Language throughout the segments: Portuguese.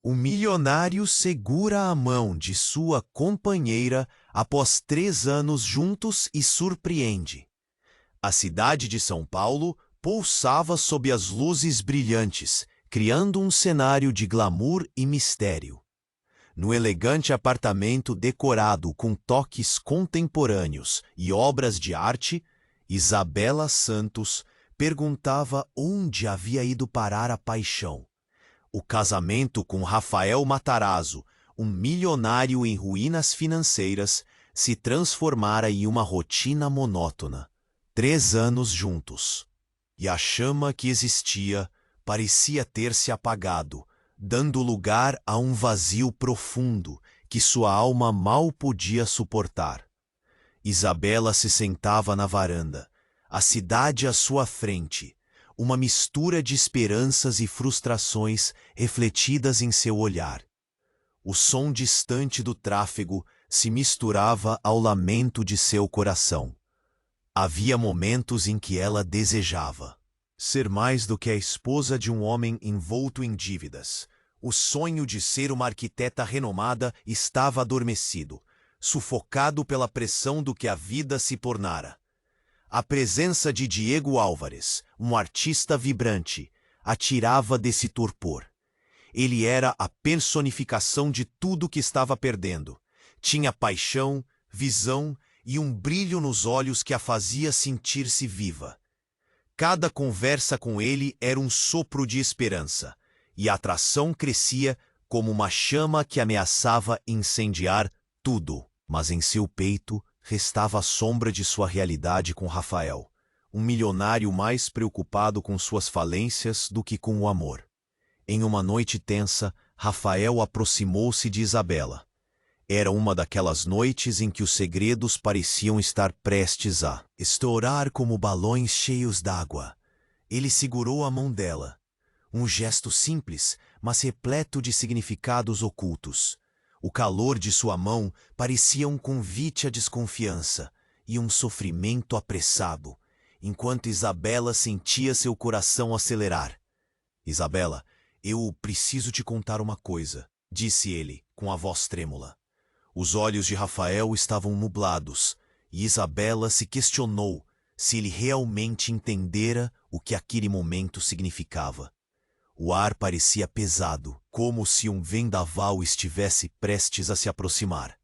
O milionário segura a mão de sua companheira após 3 anos juntos e surpreende. A cidade de São Paulo pulsava sob as luzes brilhantes, criando um cenário de glamour e mistério. No elegante apartamento decorado com toques contemporâneos e obras de arte, Isabela Santos perguntava onde havia ido parar a paixão. O casamento com Rafael Matarazzo, um milionário em ruínas financeiras, se transformara em uma rotina monótona. 3 anos juntos. E a chama que existia parecia ter se apagado, dando lugar a um vazio profundo que sua alma mal podia suportar. Isabela se sentava na varanda, a cidade à sua frente, uma mistura de esperanças e frustrações refletidas em seu olhar. O som distante do tráfego se misturava ao lamento de seu coração. Havia momentos em que ela desejava ser mais do que a esposa de um homem envolto em dívidas. O sonho de ser uma arquiteta renomada estava adormecido, sufocado pela pressão do que a vida se tornara. A presença de Diego Álvares, um artista vibrante, a tirava desse torpor. Ele era a personificação de tudo que estava perdendo. Tinha paixão, visão e um brilho nos olhos que a fazia sentir-se viva. Cada conversa com ele era um sopro de esperança, e a atração crescia como uma chama que ameaçava incendiar tudo. Mas em seu peito restava a sombra de sua realidade com Rafael, um milionário mais preocupado com suas falências do que com o amor. Em uma noite tensa, Rafael aproximou-se de Isabela. Era uma daquelas noites em que os segredos pareciam estar prestes a estourar como balões cheios d'água. Ele segurou a mão dela. Um gesto simples, mas repleto de significados ocultos. O calor de sua mão parecia um convite à desconfiança e um sofrimento apressado, enquanto Isabela sentia seu coração acelerar. "Isabela, eu preciso te contar uma coisa", disse ele, com a voz trêmula. Os olhos de Rafael estavam nublados, e Isabela se questionou se ele realmente entendera o que aquele momento significava. O ar parecia pesado, como se um vendaval estivesse prestes a se aproximar.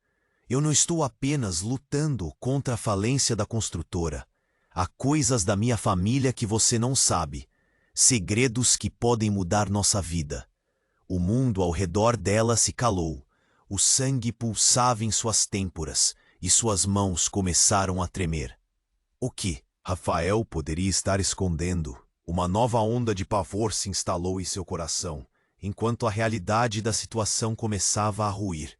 "Eu não estou apenas lutando contra a falência da construtora. Há coisas da minha família que você não sabe, segredos que podem mudar nossa vida." O mundo ao redor dela se calou. O sangue pulsava em suas têmporas e suas mãos começaram a tremer. O que Rafael poderia estar escondendo? Uma nova onda de pavor se instalou em seu coração, enquanto a realidade da situação começava a ruir.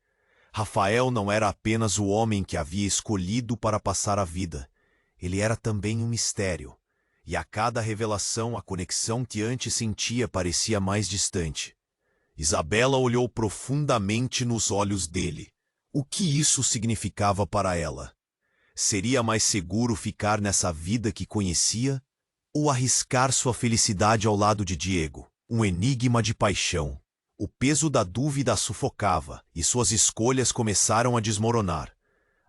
Rafael não era apenas o homem que havia escolhido para passar a vida. Ele era também um mistério. E a cada revelação a conexão que antes sentia parecia mais distante. Isabela olhou profundamente nos olhos dele. O que isso significava para ela? Seria mais seguro ficar nessa vida que conhecia ou arriscar sua felicidade ao lado de Diego, um enigma de paixão? O peso da dúvida a sufocava e suas escolhas começaram a desmoronar.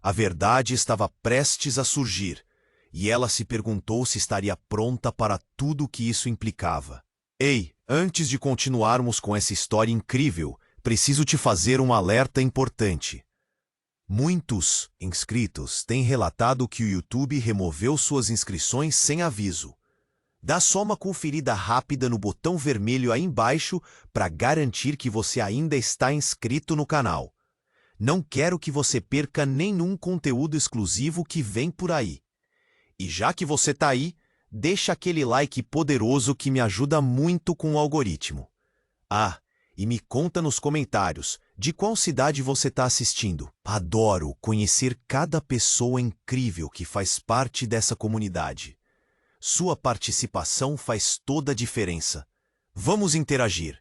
A verdade estava prestes a surgir e ela se perguntou se estaria pronta para tudo o que isso implicava. "Ei, antes de continuarmos com essa história incrível, preciso te fazer um alerta importante." Muitos inscritos têm relatado que o YouTube removeu suas inscrições sem aviso. Dá só uma conferida rápida no botão vermelho aí embaixo para garantir que você ainda está inscrito no canal. Não quero que você perca nenhum conteúdo exclusivo que vem por aí. E já que você está aí, deixa aquele like poderoso que me ajuda muito com o algoritmo. Ah, e me conta nos comentários de qual cidade você está assistindo. Adoro conhecer cada pessoa incrível que faz parte dessa comunidade. Sua participação faz toda a diferença. Vamos interagir.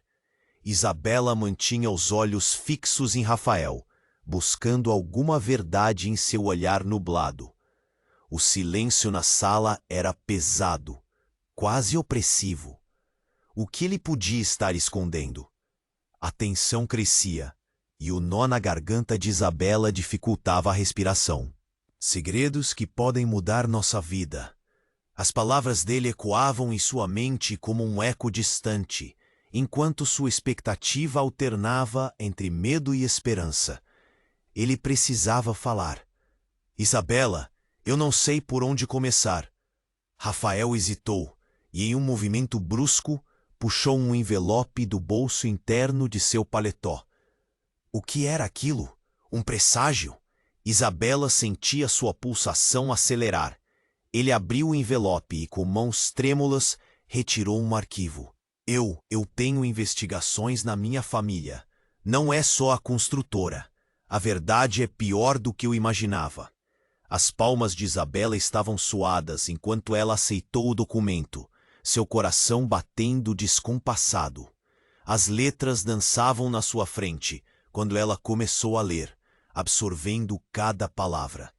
Isabela mantinha os olhos fixos em Rafael, buscando alguma verdade em seu olhar nublado. O silêncio na sala era pesado, quase opressivo. O que ele podia estar escondendo? A tensão crescia, e o nó na garganta de Isabela dificultava a respiração. Segredos que podem mudar nossa vida. As palavras dele ecoavam em sua mente como um eco distante, enquanto sua expectativa alternava entre medo e esperança. Ele precisava falar. Isabela, eu não sei por onde começar. Rafael hesitou, e em um movimento brusco, puxou um envelope do bolso interno de seu paletó. O que era aquilo? Um presságio? Isabela sentia sua pulsação acelerar. Ele abriu o envelope e, com mãos trêmulas, retirou um arquivo. Eu tenho investigações na minha família. Não é só a construtora. A verdade é pior do que eu imaginava. As palmas de Isabela estavam suadas enquanto ela aceitou o documento, seu coração batendo descompassado. As letras dançavam na sua frente quando ela começou a ler, absorvendo cada palavra.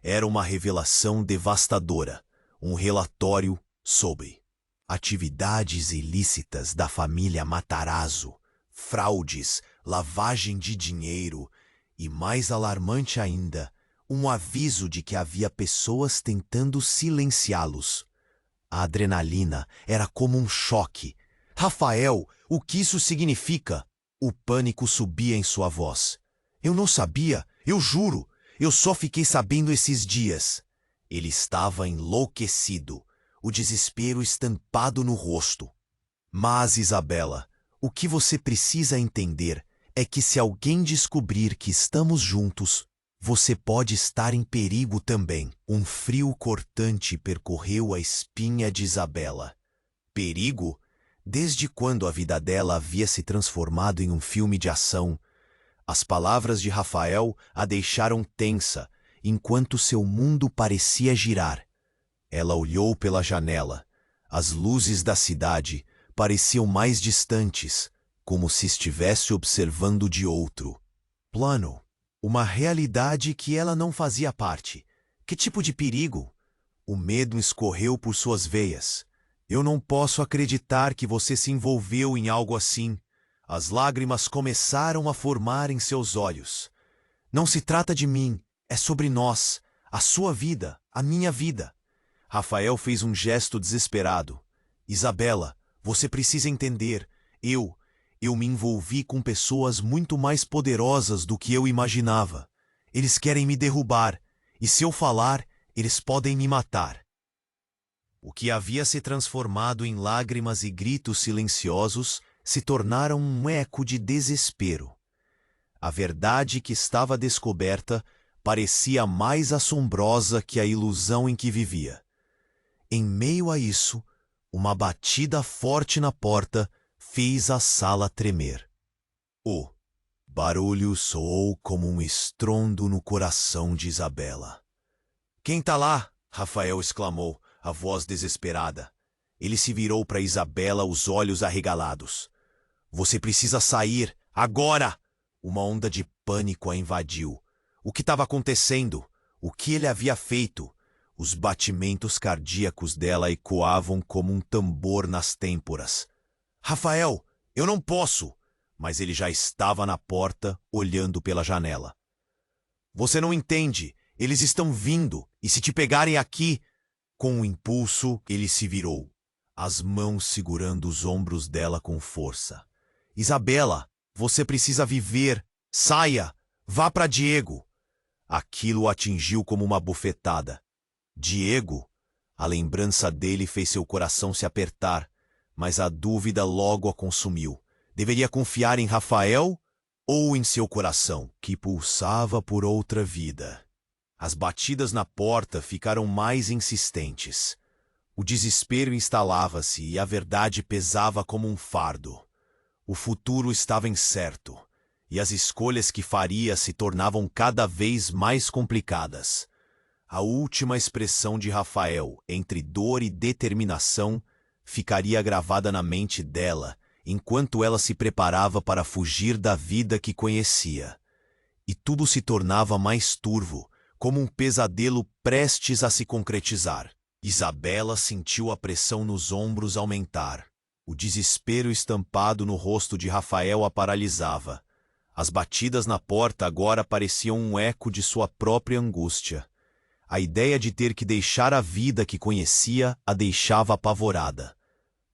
Era uma revelação devastadora, um relatório sobre atividades ilícitas da família Matarazzo, fraudes, lavagem de dinheiro e, mais alarmante ainda, um aviso de que havia pessoas tentando silenciá-los. A adrenalina era como um choque. Rafael, o que isso significa? O pânico subia em sua voz. Eu não sabia, eu juro. Eu só fiquei sabendo esses dias. Ele estava enlouquecido, o desespero estampado no rosto. Mas, Isabela, o que você precisa entender é que se alguém descobrir que estamos juntos, você pode estar em perigo também. Um frio cortante percorreu a espinha de Isabela. Perigo? Desde quando a vida dela havia se transformado em um filme de ação? As palavras de Rafael a deixaram tensa, enquanto seu mundo parecia girar. Ela olhou pela janela. As luzes da cidade pareciam mais distantes, como se estivesse observando de outro plano. Uma realidade que ela não fazia parte. Que tipo de perigo? O medo escorreu por suas veias. Eu não posso acreditar que você se envolveu em algo assim. As lágrimas começaram a formar em seus olhos. Não se trata de mim, é sobre nós, a sua vida, a minha vida. Rafael fez um gesto desesperado. Isabela, você precisa entender, eu me envolvi com pessoas muito mais poderosas do que eu imaginava. Eles querem me derrubar, e se eu falar, eles podem me matar. O que havia se transformado em lágrimas e gritos silenciosos se tornaram um eco de desespero. A verdade que estava descoberta parecia mais assombrosa que a ilusão em que vivia. Em meio a isso, uma batida forte na porta fez a sala tremer. O barulho soou como um estrondo no coração de Isabela. "Quem tá lá?" Rafael exclamou, a voz desesperada. Ele se virou para Isabela, os olhos arregalados. "Você precisa sair, agora!" Uma onda de pânico a invadiu. O que estava acontecendo? O que ele havia feito? Os batimentos cardíacos dela ecoavam como um tambor nas têmporas. "Rafael, eu não posso!" Mas ele já estava na porta, olhando pela janela. "Você não entende. Eles estão vindo, e se te pegarem aqui..." Com um impulso, ele se virou, as mãos segurando os ombros dela com força. "Isabela, você precisa viver. Saia! Vá para Diego!" Aquilo o atingiu como uma bufetada. Diego? A lembrança dele fez seu coração se apertar, mas a dúvida logo a consumiu. Deveria confiar em Rafael ou em seu coração, que pulsava por outra vida? As batidas na porta ficaram mais insistentes. O desespero instalava-se e a verdade pesava como um fardo. O futuro estava incerto, e as escolhas que faria se tornavam cada vez mais complicadas. A última expressão de Rafael, entre dor e determinação, ficaria gravada na mente dela, enquanto ela se preparava para fugir da vida que conhecia. E tudo se tornava mais turvo, como um pesadelo prestes a se concretizar. Isabela sentiu a pressão nos ombros aumentar. O desespero estampado no rosto de Rafael a paralisava. As batidas na porta agora pareciam um eco de sua própria angústia. A ideia de ter que deixar a vida que conhecia a deixava apavorada.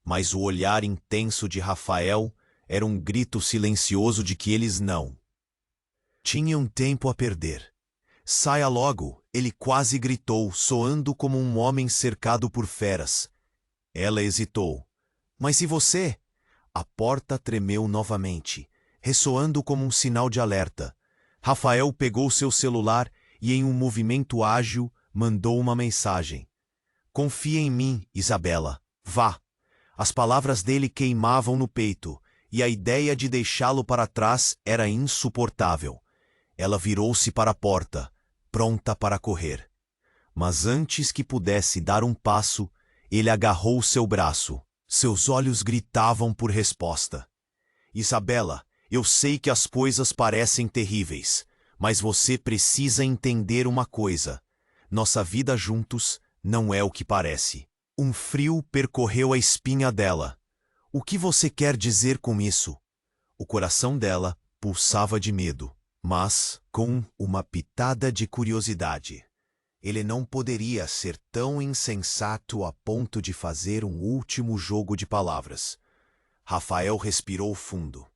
Mas o olhar intenso de Rafael era um grito silencioso de que eles não tinham tempo a perder. Saia logo, ele quase gritou, soando como um homem cercado por feras. Ela hesitou. Mas e você? A porta tremeu novamente, ressoando como um sinal de alerta. Rafael pegou seu celular e, em um movimento ágil, mandou uma mensagem. Confie em mim, Isabela. Vá. As palavras dele queimavam no peito, e a ideia de deixá-lo para trás era insuportável. Ela virou-se para a porta, pronta para correr. Mas antes que pudesse dar um passo, ele agarrou seu braço. Seus olhos gritavam por resposta. Isabela, eu sei que as coisas parecem terríveis, mas você precisa entender uma coisa. Nossa vida juntos não é o que parece. Um frio percorreu a espinha dela. O que você quer dizer com isso? O coração dela pulsava de medo, mas com uma pitada de curiosidade. Ele não poderia ser tão insensato a ponto de fazer um último jogo de palavras. Rafael respirou fundo.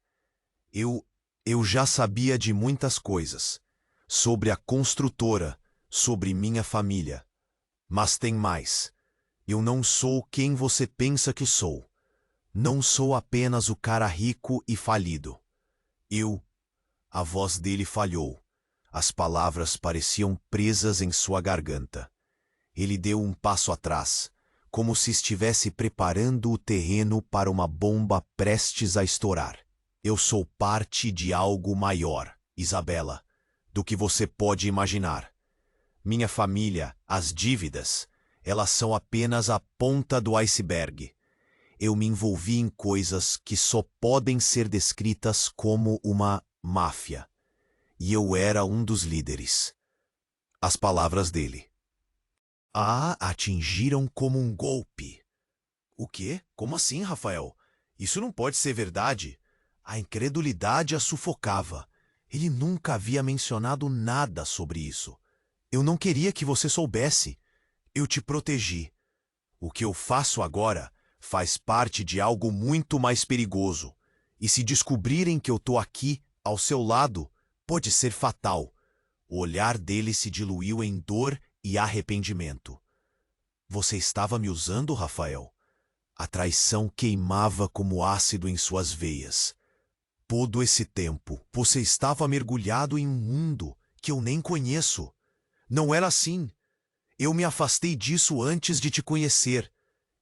Eu já sabia de muitas coisas. Sobre a construtora, sobre minha família. Mas tem mais. Eu não sou quem você pensa que sou. Não sou apenas o cara rico e falido. A voz dele falhou. As palavras pareciam presas em sua garganta. Ele deu um passo atrás, como se estivesse preparando o terreno para uma bomba prestes a estourar. Eu sou parte de algo maior, Isabela, do que você pode imaginar. Minha família, as dívidas, elas são apenas a ponta do iceberg. Eu me envolvi em coisas que só podem ser descritas como uma máfia. E eu era um dos líderes. As palavras dele. Atingiram como um golpe. O quê? Como assim, Rafael? Isso não pode ser verdade. A incredulidade a sufocava. Ele nunca havia mencionado nada sobre isso. Eu não queria que você soubesse. Eu te protegi. O que eu faço agora faz parte de algo muito mais perigoso. E se descobrirem que eu tô aqui, ao seu lado, pode ser fatal. O olhar dele se diluiu em dor e arrependimento. Você estava me usando, Rafael? A traição queimava como ácido em suas veias. Todo esse tempo, você estava mergulhado em um mundo que eu nem conheço. Não era assim. Eu me afastei disso antes de te conhecer.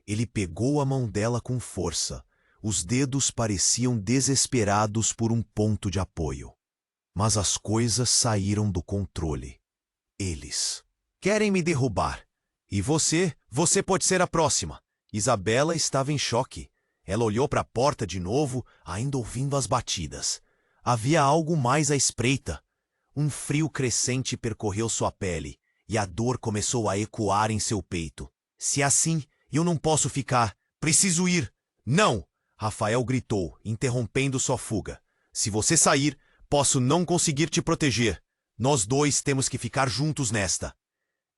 Ele pegou a mão dela com força. Os dedos pareciam desesperados por um ponto de apoio. Mas as coisas saíram do controle. Eles querem me derrubar. E você pode ser a próxima. Isabela estava em choque. Ela olhou para a porta de novo, ainda ouvindo as batidas. Havia algo mais à espreita. Um frio crescente percorreu sua pele, e a dor começou a ecoar em seu peito. Se é assim, eu não posso ficar. Preciso ir. Não! Rafael gritou, interrompendo sua fuga. Se você sair, posso não conseguir te proteger. Nós dois temos que ficar juntos nesta.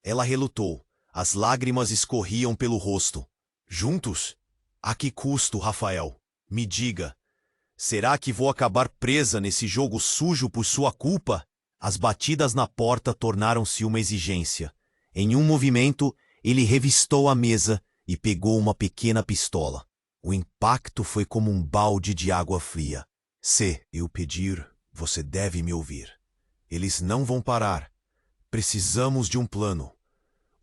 Ela relutou. As lágrimas escorriam pelo rosto. Juntos? A que custo, Rafael? Me diga. Será que vou acabar presa nesse jogo sujo por sua culpa? As batidas na porta tornaram-se uma exigência. Em um movimento, ele revistou a mesa e pegou uma pequena pistola. O impacto foi como um balde de água fria. Se eu pedir, você deve me ouvir. Eles não vão parar. Precisamos de um plano.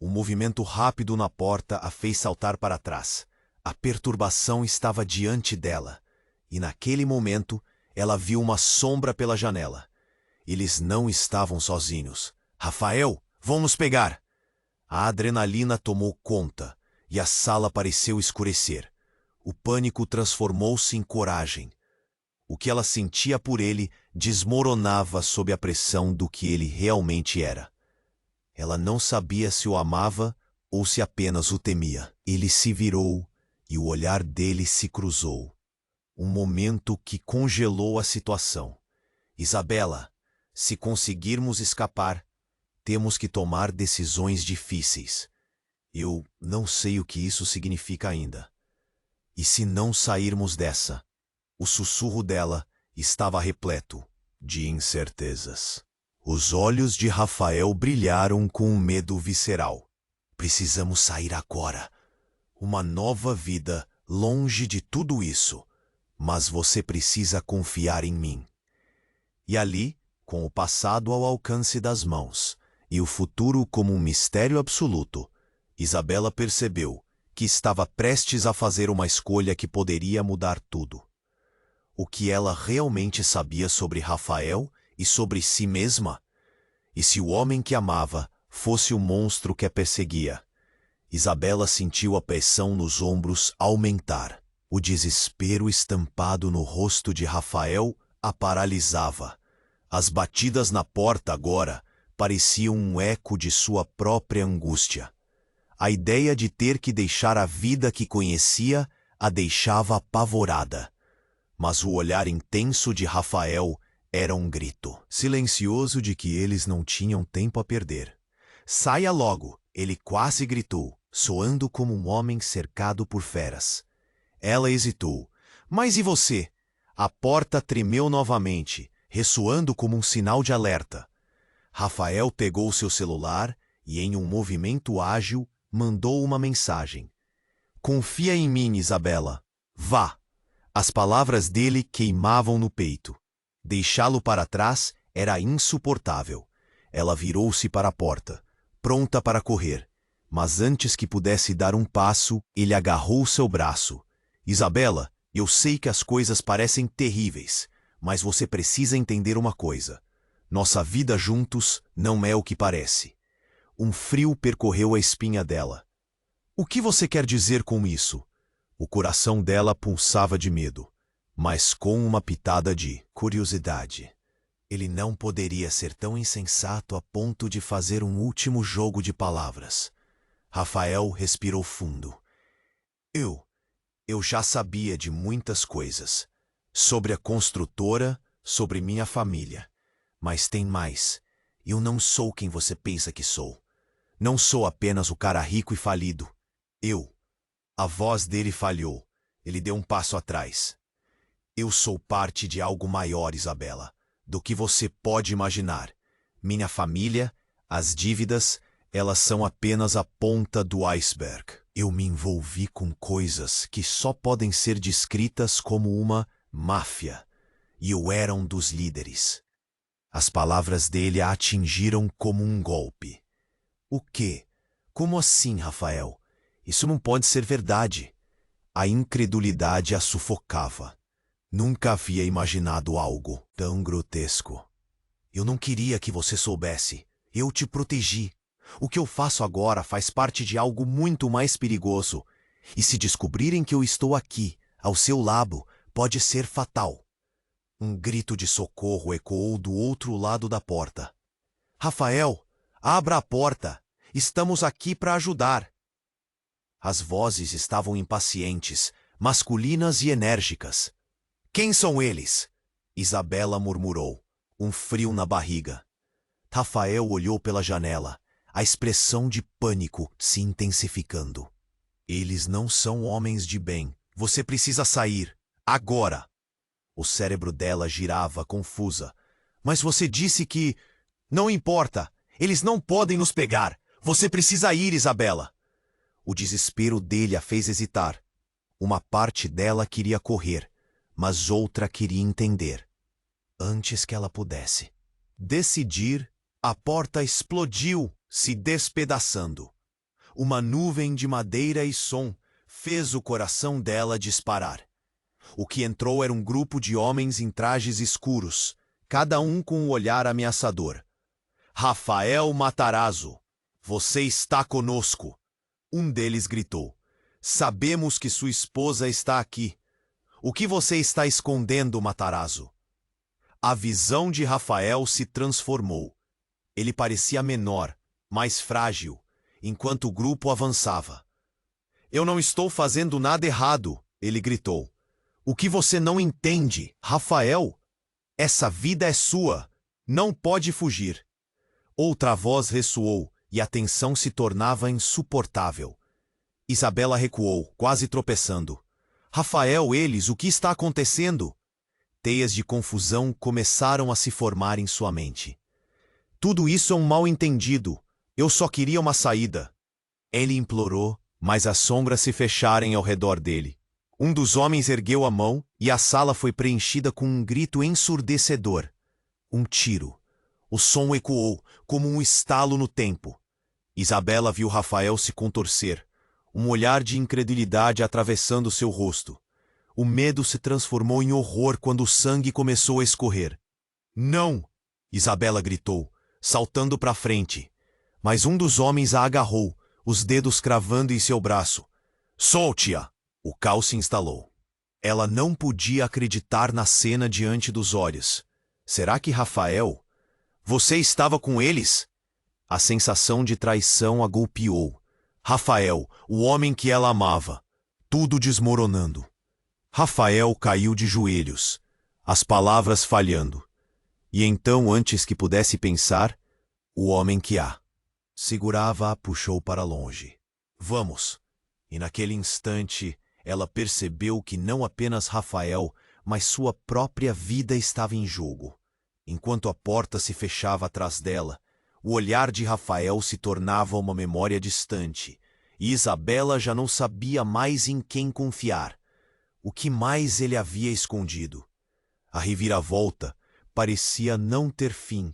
Um movimento rápido na porta a fez saltar para trás. A perturbação estava diante dela. E naquele momento, ela viu uma sombra pela janela. Eles não estavam sozinhos. Rafael, vão nos pegar! A adrenalina tomou conta e a sala pareceu escurecer. O pânico transformou-se em coragem. O que ela sentia por ele desmoronava sob a pressão do que ele realmente era. Ela não sabia se o amava ou se apenas o temia. Ele se virou e o olhar dele se cruzou. Um momento que congelou a situação. Isabela, se conseguirmos escapar, temos que tomar decisões difíceis. Eu não sei o que isso significa ainda. E se não sairmos dessa? O sussurro dela estava repleto de incertezas. Os olhos de Rafael brilharam com um medo visceral. Precisamos sair agora. Uma nova vida longe de tudo isso. Mas você precisa confiar em mim. E ali, com o passado ao alcance das mãos e o futuro como um mistério absoluto, Isabela percebeu que estava prestes a fazer uma escolha que poderia mudar tudo. O que ela realmente sabia sobre Rafael e sobre si mesma? E se o homem que amava fosse o monstro que a perseguia? Isabela sentiu a pressão nos ombros aumentar. O desespero estampado no rosto de Rafael a paralisava. As batidas na porta agora pareciam um eco de sua própria angústia. A ideia de ter que deixar a vida que conhecia a deixava apavorada. Mas o olhar intenso de Rafael era um grito silencioso de que eles não tinham tempo a perder. Saia logo, ele quase gritou, soando como um homem cercado por feras. Ela hesitou. Mas e você? A porta tremeu novamente, ressoando como um sinal de alerta. Rafael pegou seu celular e, em um movimento ágil, mandou uma mensagem. Confia em mim, Isabela. Vá. As palavras dele queimavam no peito. Deixá-lo para trás era insuportável. Ela virou-se para a porta, pronta para correr. Mas antes que pudesse dar um passo, ele agarrou seu braço. Isabela, eu sei que as coisas parecem terríveis, mas você precisa entender uma coisa. Nossa vida juntos não é o que parece. Um frio percorreu a espinha dela. O que você quer dizer com isso? O coração dela pulsava de medo, mas com uma pitada de curiosidade. Ele não poderia ser tão insensato a ponto de fazer um último jogo de palavras. Rafael respirou fundo. Eu já sabia de muitas coisas. Sobre a construtora, sobre minha família. Mas tem mais. Eu não sou quem você pensa que sou. Não sou apenas o cara rico e falido. A voz dele falhou. Ele deu um passo atrás. Eu sou parte de algo maior, Isabela, do que você pode imaginar. Minha família, as dívidas, elas são apenas a ponta do iceberg. Eu me envolvi com coisas que só podem ser descritas como uma máfia. E eu era um dos líderes. As palavras dele a atingiram como um golpe. O quê? Como assim, Rafael? Isso não pode ser verdade. A incredulidade a sufocava. Nunca havia imaginado algo tão grotesco. Eu não queria que você soubesse. Eu te protegi. O que eu faço agora faz parte de algo muito mais perigoso. E se descobrirem que eu estou aqui, ao seu lado, pode ser fatal. Um grito de socorro ecoou do outro lado da porta. Rafael, abra a porta. Estamos aqui para ajudar. As vozes estavam impacientes, masculinas e enérgicas. Quem são eles? Isabela murmurou, um frio na barriga. Rafael olhou pela janela, a expressão de pânico se intensificando. Eles não são homens de bem. Você precisa sair. Agora! O cérebro dela girava, confusa. Mas você disse que... Não importa. Eles não podem nos pegar. Você precisa ir, Isabela. O desespero dele a fez hesitar. Uma parte dela queria correr, mas outra queria entender. Antes que ela pudesse decidir, a porta explodiu, se despedaçando. Uma nuvem de madeira e som fez o coração dela disparar. O que entrou era um grupo de homens em trajes escuros, cada um com um olhar ameaçador. Rafael Matarazzo, você está conosco. Um deles gritou. Sabemos que sua esposa está aqui. O que você está escondendo, Matarazzo? A visão de Rafael se transformou. Ele parecia menor, mais frágil, enquanto o grupo avançava. Eu não estou fazendo nada errado, ele gritou. O que você não entende, Rafael? Essa vida é sua. Não pode fugir. Outra voz ressoou e a tensão se tornava insuportável. Isabela recuou, quase tropeçando. Rafael, o que está acontecendo? Teias de confusão começaram a se formar em sua mente. Tudo isso é um mal-entendido. Eu só queria uma saída. Ele implorou, mas as sombras se fecharam ao redor dele. Um dos homens ergueu a mão e a sala foi preenchida com um grito ensurdecedor. Um tiro. O som ecoou, como um estalo no tempo. Isabela viu Rafael se contorcer, um olhar de incredulidade atravessando seu rosto. O medo se transformou em horror quando o sangue começou a escorrer. Não! Isabela gritou, saltando para frente. Mas um dos homens a agarrou, os dedos cravando em seu braço. Solte-a! O caos se instalou. Ela não podia acreditar na cena diante dos olhos. Será que Rafael? Você estava com eles? A sensação de traição a golpeou. Rafael, o homem que ela amava. Tudo desmoronando. Rafael caiu de joelhos, as palavras falhando. E então, antes que pudesse pensar, o homem que a segurava a puxou para longe. Vamos! E naquele instante, ela percebeu que não apenas Rafael, mas sua própria vida estava em jogo. Enquanto a porta se fechava atrás dela, o olhar de Rafael se tornava uma memória distante, e Isabela já não sabia mais em quem confiar. O que mais ele havia escondido? A reviravolta parecia não ter fim,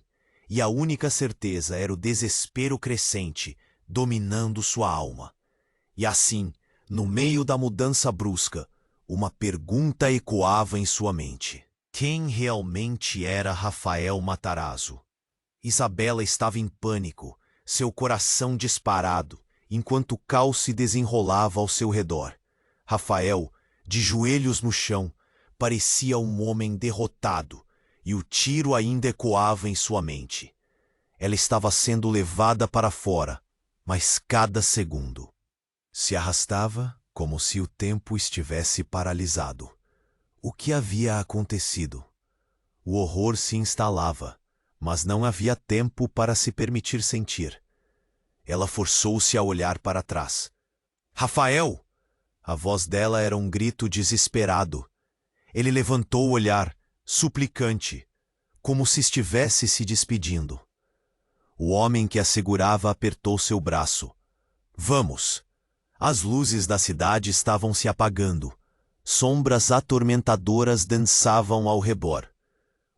e a única certeza era o desespero crescente, dominando sua alma. E assim, no meio da mudança brusca, uma pergunta ecoava em sua mente. Quem realmente era Rafael Matarazzo? Isabela estava em pânico, seu coração disparado, enquanto o caos se desenrolava ao seu redor. Rafael, de joelhos no chão, parecia um homem derrotado, e o tiro ainda ecoava em sua mente. Ela estava sendo levada para fora, mas cada segundo se arrastava como se o tempo estivesse paralisado. O que havia acontecido? O horror se instalava, mas não havia tempo para se permitir sentir. Ela forçou-se a olhar para trás. Rafael! A voz dela era um grito desesperado. Ele levantou o olhar, suplicante, como se estivesse se despedindo. O homem que a segurava apertou seu braço. Vamos! As luzes da cidade estavam se apagando. Sombras atormentadoras dançavam ao redor.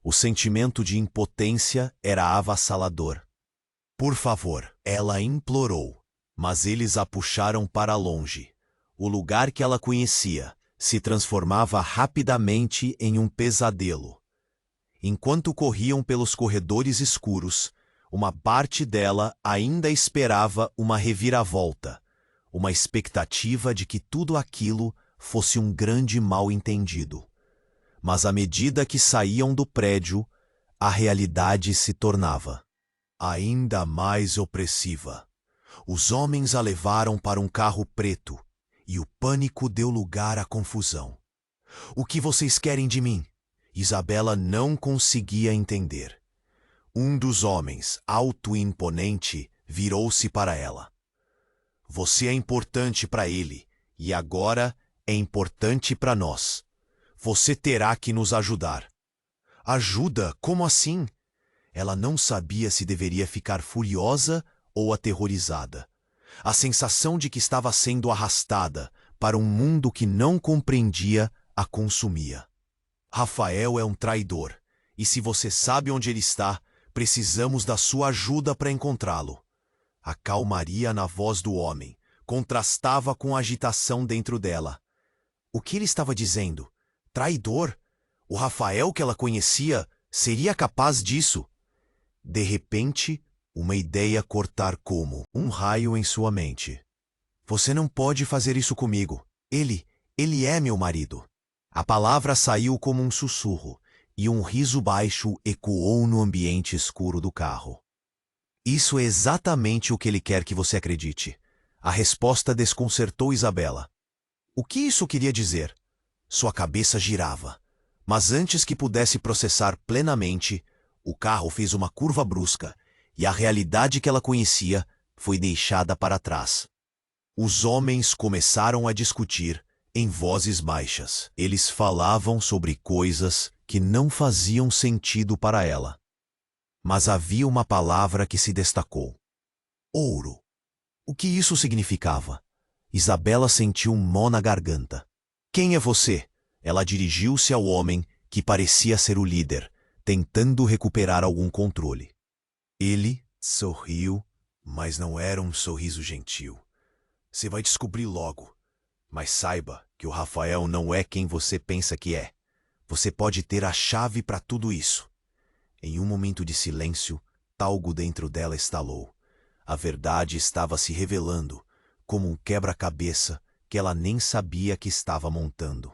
O sentimento de impotência era avassalador. Por favor, ela implorou, mas eles a puxaram para longe. O lugar que ela conhecia se transformava rapidamente em um pesadelo. Enquanto corriam pelos corredores escuros, uma parte dela ainda esperava uma reviravolta, uma expectativa de que tudo aquilo fosse um grande mal-entendido. Mas à medida que saíam do prédio, a realidade se tornava ainda mais opressiva. Os homens a levaram para um carro preto, e o pânico deu lugar à confusão. O que vocês querem de mim? Isabela não conseguia entender. Um dos homens, alto e imponente, virou-se para ela. Você é importante para ele, e agora é importante para nós. Você terá que nos ajudar. Ajuda? Como assim? Ela não sabia se deveria ficar furiosa ou aterrorizada. A sensação de que estava sendo arrastada para um mundo que não compreendia a consumia. Rafael é um traidor, e se você sabe onde ele está, precisamos da sua ajuda para encontrá-lo. A calmaria na voz do homem contrastava com a agitação dentro dela. O que ele estava dizendo? Traidor? O Rafael que ela conhecia seria capaz disso? De repente, uma ideia cortar como um raio em sua mente. Você não pode fazer isso comigo. Ele é meu marido. A palavra saiu como um sussurro, e um riso baixo ecoou no ambiente escuro do carro. Isso é exatamente o que ele quer que você acredite. A resposta desconcertou Isabela. O que isso queria dizer? Sua cabeça girava. Mas antes que pudesse processar plenamente, o carro fez uma curva brusca e a realidade que ela conhecia foi deixada para trás. Os homens começaram a discutir em vozes baixas. Eles falavam sobre coisas que não faziam sentido para ela. Mas havia uma palavra que se destacou: ouro. O que isso significava? Isabela sentiu um nó na garganta. Quem é você? Ela dirigiu-se ao homem, que parecia ser o líder, tentando recuperar algum controle. Ele sorriu, mas não era um sorriso gentil. Você vai descobrir logo. Mas saiba que o Rafael não é quem você pensa que é. Você pode ter a chave para tudo isso. Em um momento de silêncio, algo dentro dela estalou. A verdade estava se revelando, como um quebra-cabeça que ela nem sabia que estava montando.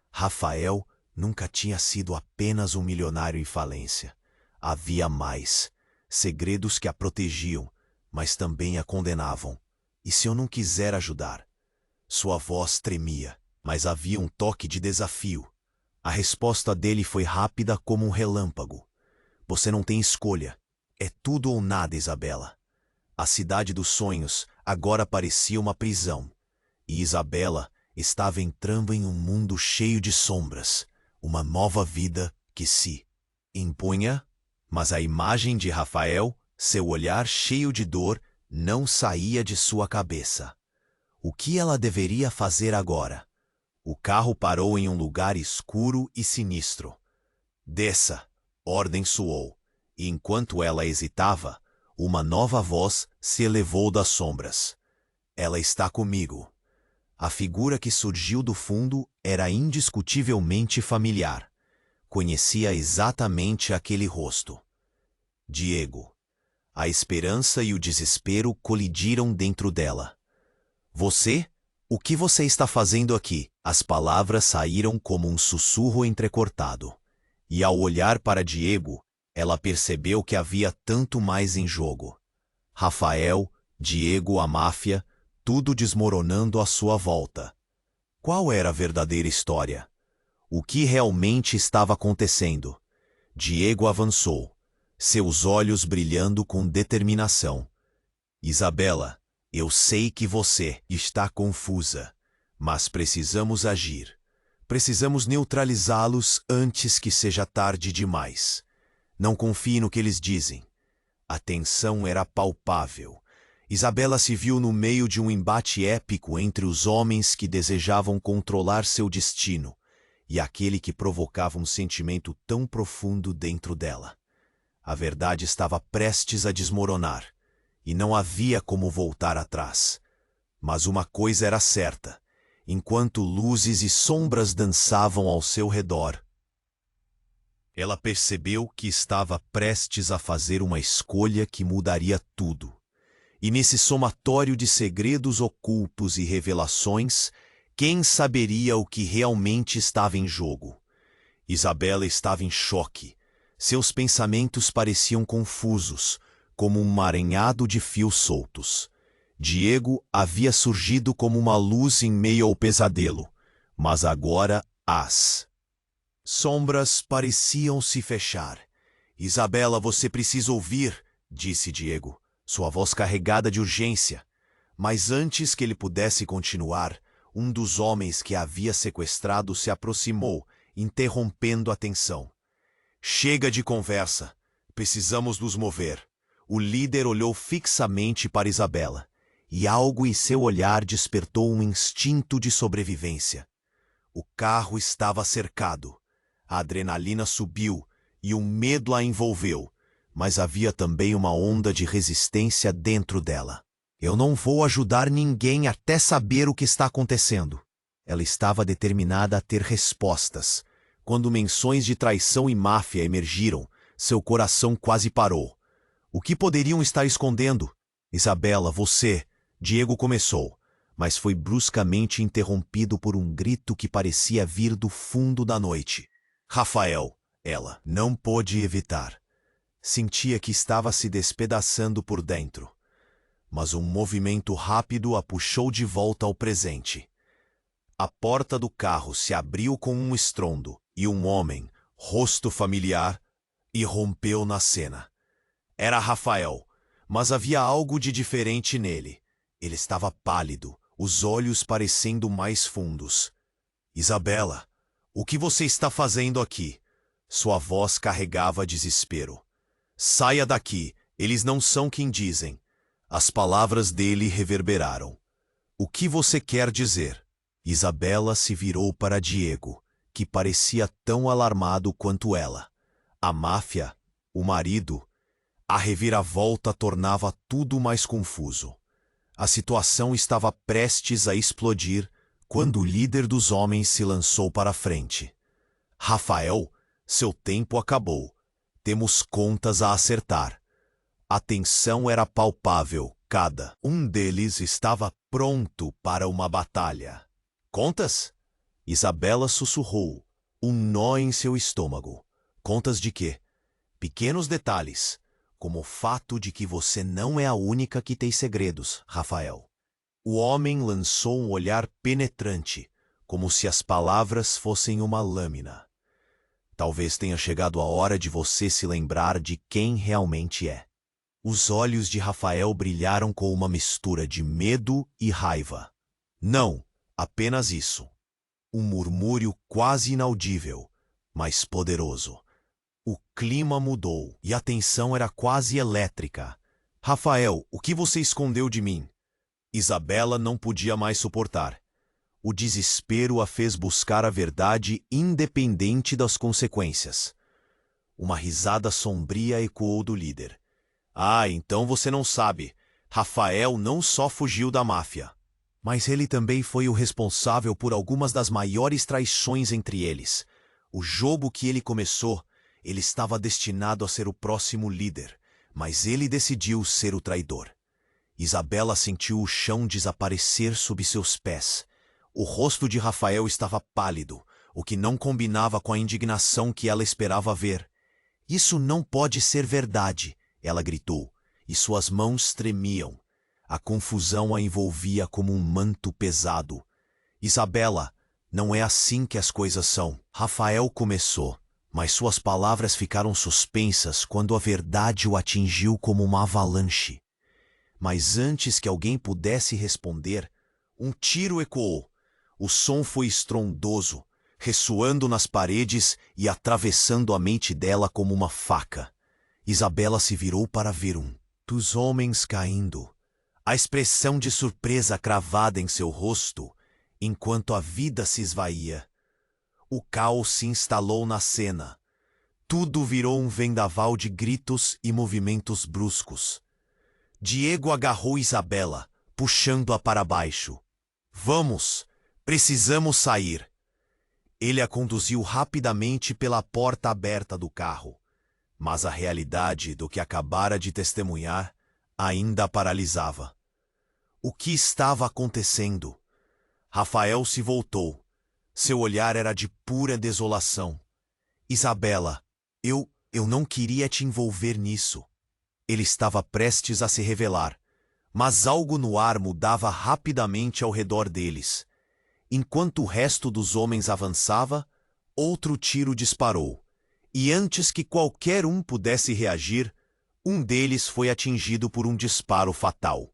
Rafael nunca tinha sido apenas um milionário em falência. Havia mais. Segredos que a protegiam, mas também a condenavam. E se eu não quiser ajudar? Sua voz tremia, mas havia um toque de desafio. A resposta dele foi rápida como um relâmpago. Você não tem escolha. É tudo ou nada, Isabela. A cidade dos sonhos agora parecia uma prisão. E Isabela estava entrando em um mundo cheio de sombras. Uma nova vida que se impunha, mas a imagem de Rafael, seu olhar cheio de dor, não saía de sua cabeça. O que ela deveria fazer agora? O carro parou em um lugar escuro e sinistro. Desça, ordem soou, e enquanto ela hesitava, uma nova voz se elevou das sombras. Ela está comigo. A figura que surgiu do fundo era indiscutivelmente familiar. Conhecia exatamente aquele rosto. Diego. A esperança e o desespero colidiram dentro dela. Você? O que você está fazendo aqui? As palavras saíram como um sussurro entrecortado. E ao olhar para Diego, ela percebeu que havia tanto mais em jogo. Rafael, Diego, a máfia, tudo desmoronando à sua volta. Qual era a verdadeira história? O que realmente estava acontecendo? Diego avançou, seus olhos brilhando com determinação. Isabela, eu sei que você está confusa, mas precisamos agir. Precisamos neutralizá-los antes que seja tarde demais. Não confie no que eles dizem. A tensão era palpável. Isabela se viu no meio de um embate épico entre os homens que desejavam controlar seu destino e aquele que provocava um sentimento tão profundo dentro dela. A verdade estava prestes a desmoronar, e não havia como voltar atrás. Mas uma coisa era certa: enquanto luzes e sombras dançavam ao seu redor, ela percebeu que estava prestes a fazer uma escolha que mudaria tudo. E nesse somatório de segredos ocultos e revelações, quem saberia o que realmente estava em jogo? Isabela estava em choque. Seus pensamentos pareciam confusos, como um emaranhado de fios soltos. Diego havia surgido como uma luz em meio ao pesadelo, mas agora as sombras pareciam se fechar. Isabela, você precisa ouvir, disse Diego, sua voz carregada de urgência. Mas antes que ele pudesse continuar, um dos homens que a havia sequestrado se aproximou, interrompendo a tensão. Chega de conversa. Precisamos nos mover. O líder olhou fixamente para Isabela, e algo em seu olhar despertou um instinto de sobrevivência. O carro estava cercado. A adrenalina subiu e o medo a envolveu, mas havia também uma onda de resistência dentro dela. Eu não vou ajudar ninguém até saber o que está acontecendo. Ela estava determinada a ter respostas. Quando menções de traição e máfia emergiram, seu coração quase parou. O que poderiam estar escondendo? Isabela, você... Diego começou, mas foi bruscamente interrompido por um grito que parecia vir do fundo da noite. Rafael, ela não pôde evitar. Sentia que estava se despedaçando por dentro. mas um movimento rápido a puxou de volta ao presente. A porta do carro se abriu com um estrondo e um homem, rosto familiar, irrompeu na cena. Era Rafael, mas havia algo de diferente nele. Ele estava pálido, os olhos parecendo mais fundos. Isabela, o que você está fazendo aqui? Sua voz carregava desespero. Saia daqui, eles não são quem dizem. As palavras dele reverberaram. O que você quer dizer? Isabela se virou para Diego, que parecia tão alarmado quanto ela. A máfia, o marido, a reviravolta tornava tudo mais confuso. A situação estava prestes a explodir quando o líder dos homens se lançou para a frente. Rafael, seu tempo acabou. Temos contas a acertar. A tensão era palpável. Cada um deles estava pronto para uma batalha. Contas? Isabela sussurrou, um nó em seu estômago. Contas de quê? Pequenos detalhes, como o fato de que você não é a única que tem segredos, Rafael. O homem lançou um olhar penetrante, como se as palavras fossem uma lâmina. Talvez tenha chegado a hora de você se lembrar de quem realmente é. Os olhos de Rafael brilharam com uma mistura de medo e raiva. Não, apenas isso. Um murmúrio quase inaudível, mas poderoso. O clima mudou e a tensão era quase elétrica. Rafael, o que você escondeu de mim? Isabela não podia mais suportar. O desespero a fez buscar a verdade independente das consequências. Uma risada sombria ecoou do líder. Ah, então você não sabe. Rafael não só fugiu da máfia, mas ele também foi o responsável por algumas das maiores traições entre eles. O jogo que ele começou, ele estava destinado a ser o próximo líder, mas ele decidiu ser o traidor. Isabela sentiu o chão desaparecer sob seus pés. O rosto de Rafael estava pálido, o que não combinava com a indignação que ela esperava ver. Isso não pode ser verdade, ela gritou, e suas mãos tremiam. A confusão a envolvia como um manto pesado. Isabela, não é assim que as coisas são. Rafael começou, mas suas palavras ficaram suspensas quando a verdade o atingiu como uma avalanche. Mas antes que alguém pudesse responder, um tiro ecoou. O som foi estrondoso, ressoando nas paredes e atravessando a mente dela como uma faca. Isabela se virou para ver um dos homens caindo. A expressão de surpresa cravada em seu rosto, enquanto a vida se esvaía. O caos se instalou na cena. Tudo virou um vendaval de gritos e movimentos bruscos. Diego agarrou Isabela, puxando-a para baixo. Vamos, precisamos sair. Ele a conduziu rapidamente pela porta aberta do carro. Mas a realidade do que acabara de testemunhar ainda a paralisava. O que estava acontecendo? Rafael se voltou. Seu olhar era de pura desolação. Isabela, eu não queria te envolver nisso. Ele estava prestes a se revelar, mas algo no ar mudava rapidamente ao redor deles. Enquanto o resto dos homens avançava, outro tiro disparou. E antes que qualquer um pudesse reagir, um deles foi atingido por um disparo fatal.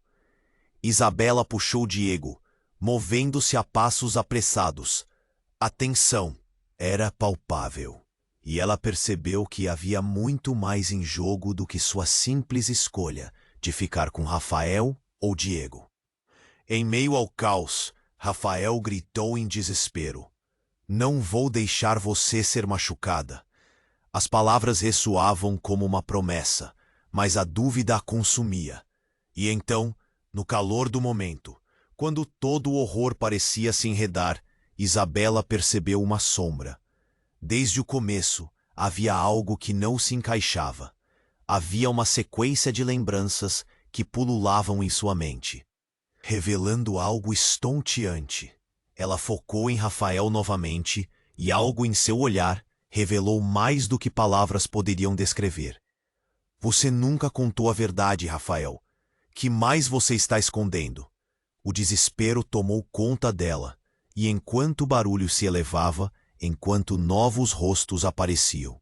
Isabela puxou Diego, movendo-se a passos apressados. A tensão era palpável, e ela percebeu que havia muito mais em jogo do que sua simples escolha de ficar com Rafael ou Diego. Em meio ao caos, Rafael gritou em desespero. Não vou deixar você ser machucada. As palavras ressoavam como uma promessa, mas a dúvida a consumia. E então, no calor do momento, quando todo o horror parecia se enredar, Isabela percebeu uma sombra. Desde o começo, havia algo que não se encaixava. Havia uma sequência de lembranças que pululavam em sua mente, revelando algo estonteante. Ela focou em Rafael novamente, e algo em seu olhar revelou mais do que palavras poderiam descrever. Você nunca contou a verdade, Rafael. Que mais você está escondendo? O desespero tomou conta dela, e enquanto o barulho se elevava, enquanto novos rostos apareciam.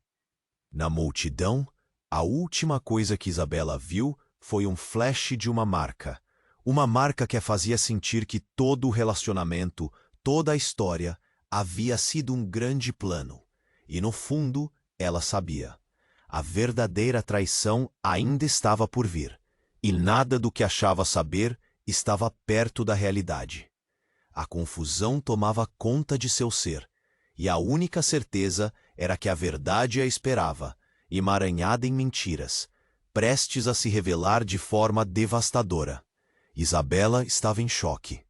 Na multidão, a última coisa que Isabela viu foi um flash de uma marca que a fazia sentir que todo o relacionamento, toda a história, havia sido um grande plano. E no fundo, ela sabia. A verdadeira traição ainda estava por vir, e nada do que achava saber estava perto da realidade. A confusão tomava conta de seu ser, e a única certeza era que a verdade a esperava, emaranhada em mentiras, prestes a se revelar de forma devastadora. Isabela estava em choque.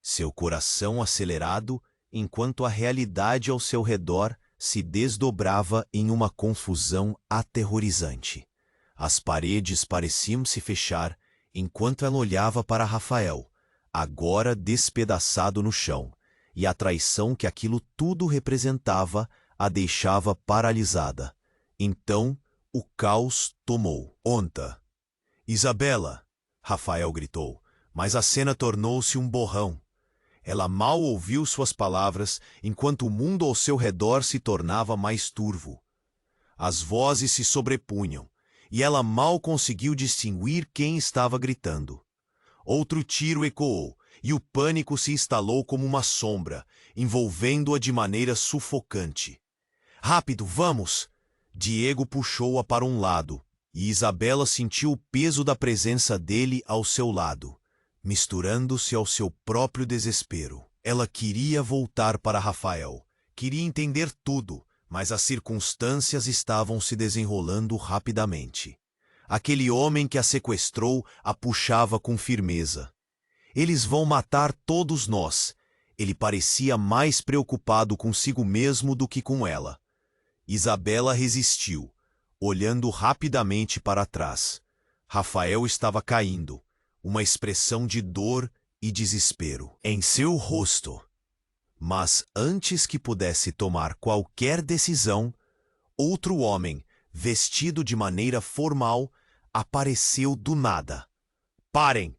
Seu coração acelerado, enquanto a realidade ao seu redor se desdobrava em uma confusão aterrorizante. As paredes pareciam se fechar enquanto ela olhava para Rafael, agora despedaçado no chão, e a traição que aquilo tudo representava a deixava paralisada. Então, o caos tomou conta. Isabela! Rafael gritou, mas a cena tornou-se um borrão. Ela mal ouviu suas palavras, enquanto o mundo ao seu redor se tornava mais turvo. As vozes se sobrepunham, e ela mal conseguiu distinguir quem estava gritando. Outro tiro ecoou, e o pânico se instalou como uma sombra, envolvendo-a de maneira sufocante. Rápido, vamos! Diego puxou-a para um lado, e Isabela sentiu o peso da presença dele ao seu lado, misturando-se ao seu próprio desespero. Ela queria voltar para Rafael, queria entender tudo, mas as circunstâncias estavam se desenrolando rapidamente. Aquele homem que a sequestrou a puxava com firmeza. Eles vão matar todos nós. Ele parecia mais preocupado consigo mesmo do que com ela. Isabela resistiu, olhando rapidamente para trás. Rafael estava caindo, uma expressão de dor e desespero em seu rosto. Mas antes que pudesse tomar qualquer decisão, outro homem, vestido de maneira formal, apareceu do nada. Parem!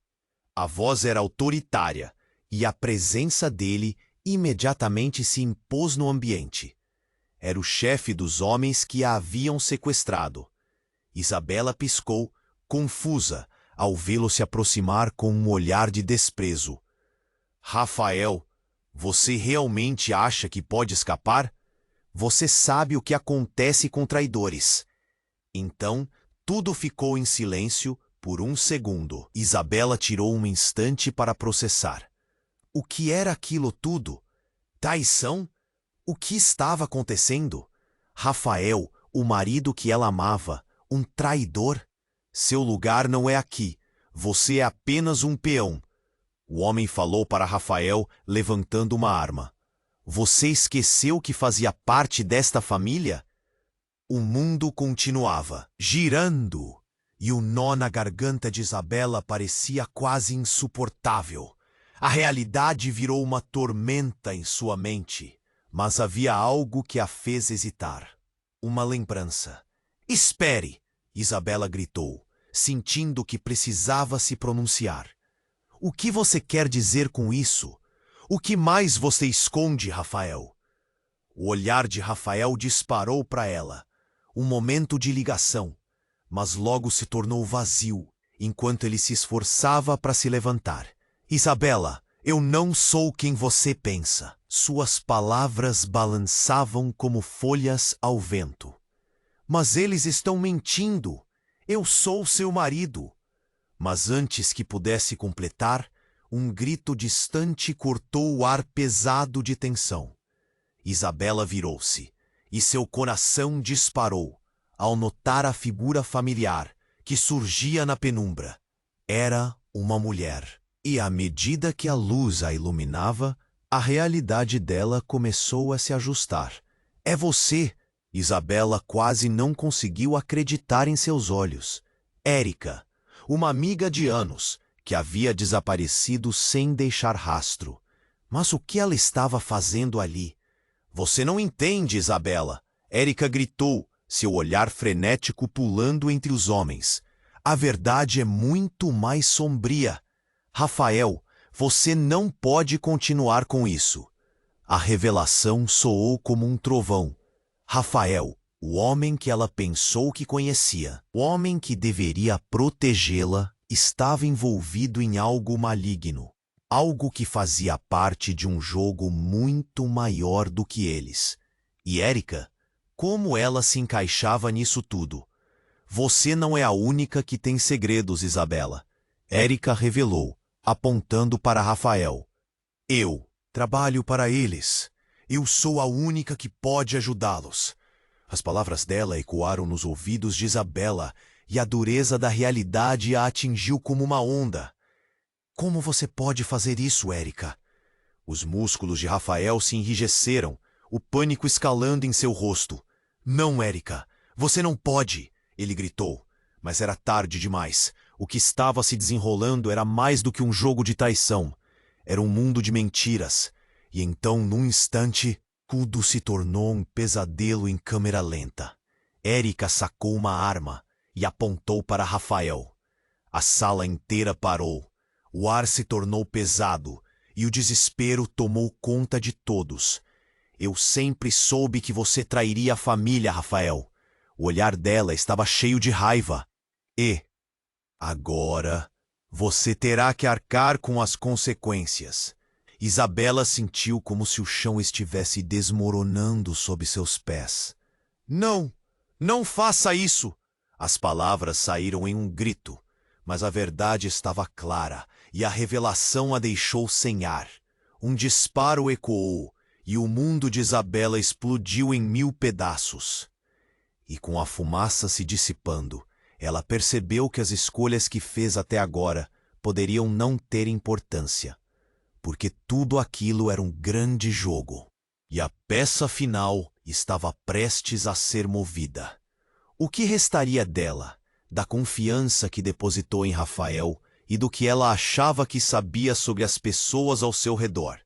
A voz era autoritária, e a presença dele imediatamente se impôs no ambiente. Era o chefe dos homens que a haviam sequestrado. Isabela piscou, confusa, ao vê-lo se aproximar com um olhar de desprezo. Rafael, você realmente acha que pode escapar? Você sabe o que acontece com traidores. Então, tudo ficou em silêncio por um segundo. Isabela tirou um instante para processar. O que era aquilo tudo? Traição? O que estava acontecendo? Rafael, o marido que ela amava, um traidor? Seu lugar não é aqui. Você é apenas um peão. O homem falou para Rafael, levantando uma arma. Você esqueceu que fazia parte desta família? O mundo continuava, girando, e o nó na garganta de Isabela parecia quase insuportável. A realidade virou uma tormenta em sua mente. Mas havia algo que a fez hesitar. Uma lembrança. Espere! Isabela gritou, sentindo que precisava se pronunciar. O que você quer dizer com isso? O que mais você esconde, Rafael? O olhar de Rafael disparou para ela. Um momento de ligação, mas logo se tornou vazio, enquanto ele se esforçava para se levantar. Isabela, eu não sou quem você pensa. Suas palavras balançavam como folhas ao vento. Mas eles estão mentindo. Eu sou seu marido. Mas antes que pudesse completar, um grito distante cortou o ar pesado de tensão. Isabela virou-se, e seu coração disparou, ao notar a figura familiar que surgia na penumbra. Era uma mulher. E à medida que a luz a iluminava, a realidade dela começou a se ajustar. É você! Isabela quase não conseguiu acreditar em seus olhos. Érica, uma amiga de anos, que havia desaparecido sem deixar rastro. Mas o que ela estava fazendo ali? Você não entende, Isabela! Érica gritou, seu olhar frenético pulando entre os homens. A verdade é muito mais sombria. Rafael, você não pode continuar com isso. A revelação soou como um trovão. Rafael, o homem que ela pensou que conhecia, o homem que deveria protegê-la, estava envolvido em algo maligno. Algo que fazia parte de um jogo muito maior do que eles. E Érica, como ela se encaixava nisso tudo? Você não é a única que tem segredos, Isabela. Érica revelou, apontando para Rafael. Eu trabalho para eles. Eu sou a única que pode ajudá-los. As palavras dela ecoaram nos ouvidos de Isabela e a dureza da realidade a atingiu como uma onda. Como você pode fazer isso, Érica? Os músculos de Rafael se enrijeceram, o pânico escalando em seu rosto. Não, Érica, você não pode, ele gritou. Mas era tarde demais. O que estava se desenrolando era mais do que um jogo de traição. Era um mundo de mentiras. E então, num instante, tudo se tornou um pesadelo em câmera lenta. Érica sacou uma arma e apontou para Rafael. A sala inteira parou. O ar se tornou pesado e o desespero tomou conta de todos. Eu sempre soube que você trairia a família, Rafael. O olhar dela estava cheio de raiva. E, agora, você terá que arcar com as consequências. Isabela sentiu como se o chão estivesse desmoronando sob seus pés. Não, não faça isso! As palavras saíram em um grito, mas a verdade estava clara e a revelação a deixou sem ar. Um disparo ecoou e o mundo de Isabela explodiu em 1000 pedaços. E com a fumaça se dissipando, ela percebeu que as escolhas que fez até agora poderiam não ter importância, porque tudo aquilo era um grande jogo, e a peça final estava prestes a ser movida. O que restaria dela, da confiança que depositou em Rafael e do que ela achava que sabia sobre as pessoas ao seu redor?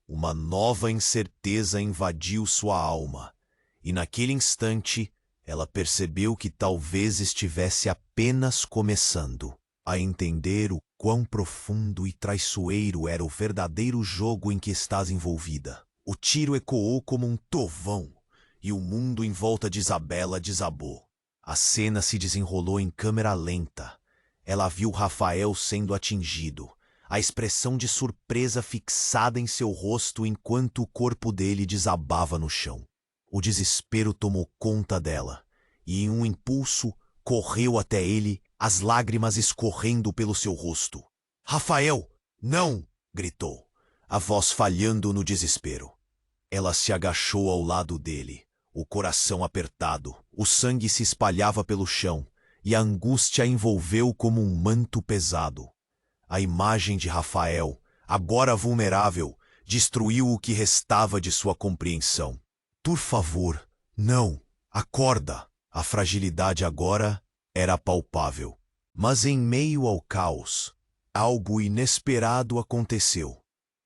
Uma nova incerteza invadiu sua alma, e naquele instante ela percebeu que talvez estivesse apenas começando a entender o quão profundo e traiçoeiro era o verdadeiro jogo em que estás envolvida. O tiro ecoou como um trovão e o mundo em volta de Isabela desabou. A cena se desenrolou em câmera lenta. Ela viu Rafael sendo atingido, a expressão de surpresa fixada em seu rosto enquanto o corpo dele desabava no chão. O desespero tomou conta dela, e em um impulso correu até ele, as lágrimas escorrendo pelo seu rosto. Rafael, não! Gritou, a voz falhando no desespero. Ela se agachou ao lado dele, o coração apertado, o sangue se espalhava pelo chão, e a angústia a envolveu como um manto pesado. A imagem de Rafael, agora vulnerável, destruiu o que restava de sua compreensão. Por favor, não, acorda! A fragilidade agora era palpável. Mas em meio ao caos, algo inesperado aconteceu.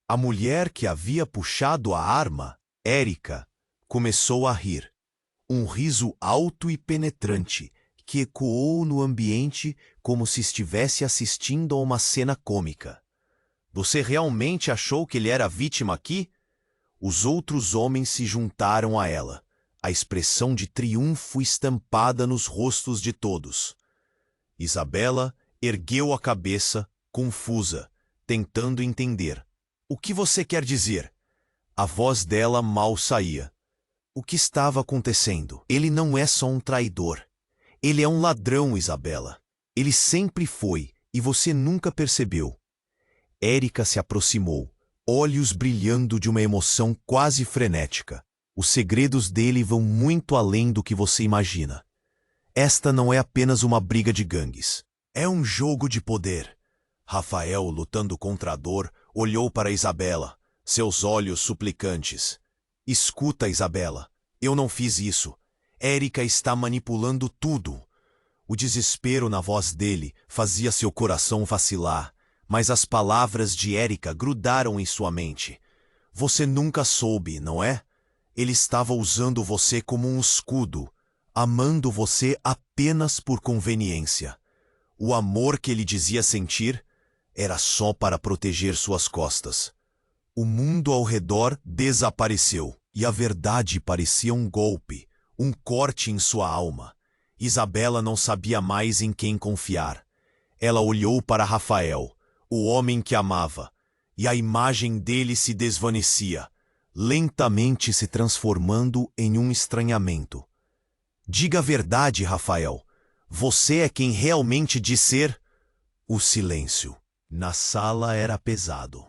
A mulher que havia puxado a arma, Érica, começou a rir. Um riso alto e penetrante que ecoou no ambiente como se estivesse assistindo a uma cena cômica. Você realmente achou que ele era vítima aqui? Os outros homens se juntaram a ela, a expressão de triunfo estampada nos rostos de todos. Isabela ergueu a cabeça, confusa, tentando entender. O que você quer dizer? A voz dela mal saía. O que estava acontecendo? Ele não é só um traidor. Ele é um ladrão, Isabela. Ele sempre foi, e você nunca percebeu. Érica se aproximou, olhos brilhando de uma emoção quase frenética. Os segredos dele vão muito além do que você imagina. Esta não é apenas uma briga de gangues. É um jogo de poder. Rafael, lutando contra a dor, olhou para Isabela, seus olhos suplicantes. Escuta, Isabela, eu não fiz isso. Érica está manipulando tudo. O desespero na voz dele fazia seu coração vacilar, mas as palavras de Érica grudaram em sua mente. Você nunca soube, não é? Ele estava usando você como um escudo, amando você apenas por conveniência. O amor que ele dizia sentir era só para proteger suas costas. O mundo ao redor desapareceu, e a verdade parecia um golpe, um corte em sua alma. Isabela não sabia mais em quem confiar. Ela olhou para Rafael, o homem que amava, e a imagem dele se desvanecia, lentamente se transformando em um estranhamento. Diga a verdade, Rafael. Você é quem realmente diz ser? O silêncio. Na sala era pesado.